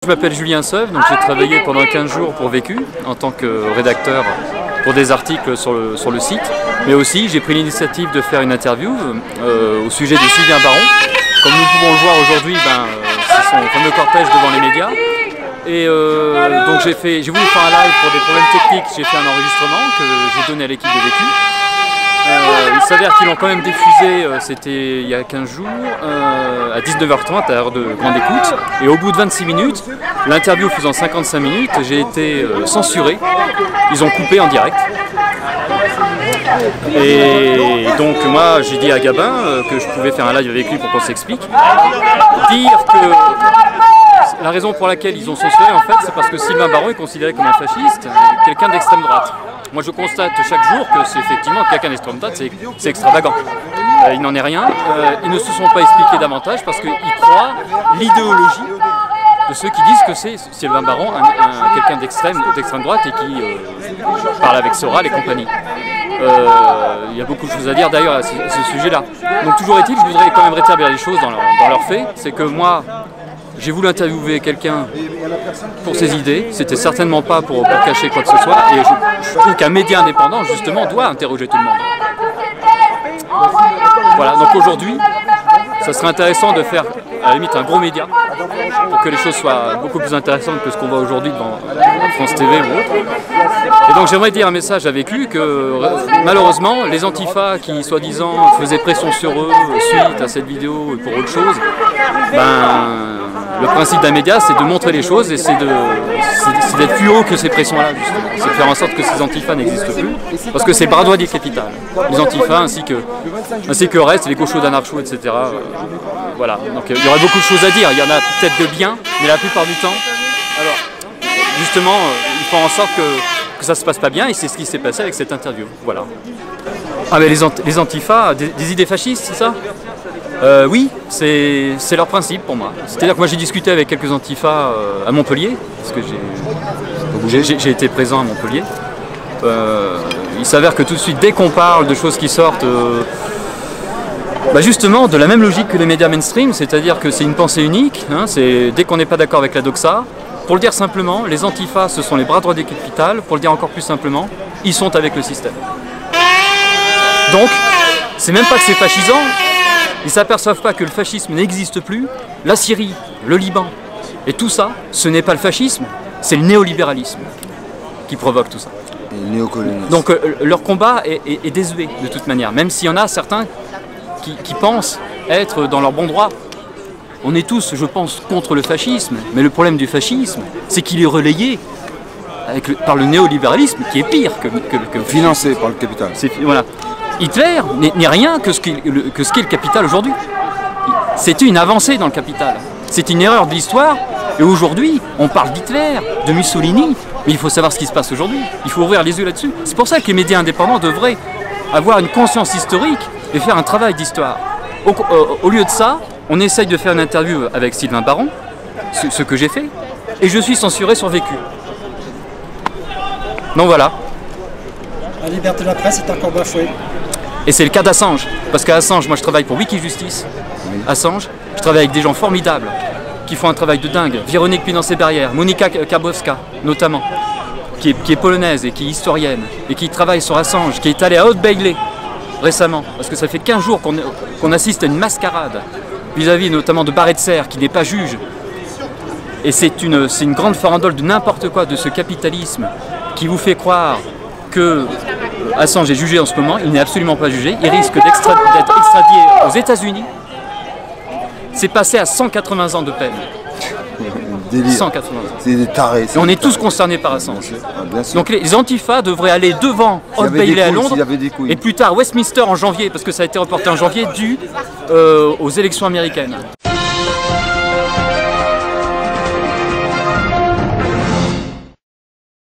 Je m'appelle Julien Seuve, donc j'ai travaillé pendant 15 jours pour Vécu en tant que rédacteur pour des articles sur le site. Mais aussi j'ai pris l'initiative de faire une interview au sujet de Sylvain Baron. Comme nous pouvons le voir aujourd'hui, c'est son fameux cortège devant les médias. Et donc j'ai voulu faire un live pour des problèmes techniques, j'ai fait un enregistrement que j'ai donné à l'équipe de Vécu. Il s'avère qu'ils l'ont quand même diffusé, c'était il y a 15 jours, à 19h30 à l'heure de grande écoute. Et au bout de 26 minutes, l'interview faisant 55 minutes, j'ai été censuré. Ils ont coupé en direct. Et donc moi j'ai dit à Gabin que je pouvais faire un live avec lui pour qu'on s'explique. Dire que la raison pour laquelle ils ont censuré en fait, c'est parce que Sylvain Baron est considéré comme un fasciste, quelqu'un d'extrême droite. Moi je constate chaque jour que c'est effectivement quelqu'un d'extrême droite, c'est extravagant. Il n'en est rien. Ils ne se sont pas expliqués davantage parce qu'ils croient l'idéologie de ceux qui disent que c'est Sylvain Baron, quelqu'un d'extrême droite et qui parle avec Soral et compagnie. Il y a beaucoup de choses à dire d'ailleurs à ce sujet-là. Donc toujours est-il, je voudrais quand même rétablir les choses dans leurs faits. C'est que moi, j'ai voulu interviewer quelqu'un pour ses idées, c'était certainement pas pour cacher quoi que ce soit, et je trouve qu'un média indépendant, justement, doit interroger tout le monde. Voilà, donc aujourd'hui, ça serait intéressant de faire, à la limite, un gros média, pour que les choses soient beaucoup plus intéressantes que ce qu'on voit aujourd'hui devant France TV ou autre. Et donc j'aimerais dire un message à Vécu que, malheureusement, les antifas qui, soi-disant, faisaient pression sur eux suite à cette vidéo et pour autre chose, le principe d'un média, c'est de montrer les choses et c'est d'être plus haut que ces pressions-là, justement. C'est de faire en sorte que ces antifas n'existent plus, parce que c'est le bras droit du capital. Les antifas ainsi que le reste, les gauchos d'anarcho, etc. Voilà, donc il y aurait beaucoup de choses à dire. Il y en a peut-être de bien, mais la plupart du temps, alors, justement, il faut en sorte que ça se passe pas bien, et c'est ce qui s'est passé avec cette interview. Voilà. Ah mais les antifas, des idées fascistes, c'est ça? Oui, c'est leur principe pour moi. C'est-à-dire que moi j'ai discuté avec quelques antifas à Montpellier, parce que j'ai été présent à Montpellier. Il s'avère que tout de suite, dès qu'on parle de choses qui sortent, justement de la même logique que les médias mainstream, c'est-à-dire que c'est une pensée unique, hein, dès qu'on n'est pas d'accord avec la doxa. Pour le dire simplement, les antifas ce sont les bras droits du capital, pour le dire encore plus simplement, ils sont avec le système. Donc, c'est même pas que c'est fascisant. Ils ne s'aperçoivent pas que le fascisme n'existe plus. La Syrie, le Liban et tout ça, ce n'est pas le fascisme, c'est le néolibéralisme qui provoque tout ça. Et le néocolonialisme. Donc leur combat est désuet de toute manière, même s'il y en a certains qui pensent être dans leur bon droit. On est tous, je pense, contre le fascisme, mais le problème du fascisme, c'est qu'il est relayé par le néolibéralisme qui est pire que financé par le capital. Voilà. Hitler n'est rien que ce qu'est le capital aujourd'hui. C'était une avancée dans le capital. C'est une erreur de l'histoire. Et aujourd'hui, on parle d'Hitler, de Mussolini, mais il faut savoir ce qui se passe aujourd'hui. Il faut ouvrir les yeux là-dessus. C'est pour ça que les médias indépendants devraient avoir une conscience historique et faire un travail d'histoire. Au lieu de ça, on essaye de faire une interview avec Sylvain Baron, ce que j'ai fait, et je suis censuré sur Vécu. Donc voilà. La liberté de la presse est encore bafouée. Et c'est le cas d'Assange, parce qu'à Assange, moi je travaille pour Wikijustice. Assange, je travaille avec des gens formidables, qui font un travail de dingue. Véronique Pinance-Berrière, Monika Karbowska, notamment, qui est polonaise et qui est historienne, et qui travaille sur Assange, qui est allée à Haute Bailey récemment, parce que ça fait 15 jours qu'on assiste à une mascarade, vis-à-vis notamment de Barretser, qui n'est pas juge. Et c'est une grande farandole de n'importe quoi, de ce capitalisme, qui vous fait croire que Assange est jugé en ce moment, il n'est absolument pas jugé, il risque d'être extradié aux États-Unis. C'est passé à 180 ans de peine. 180 ans. C'est des tarés. Et on est tous concernés par Assange. Donc les antifas devraient aller devant Old Bailey à Londres et plus tard Westminster en janvier, parce que ça a été reporté en janvier, dû aux élections américaines.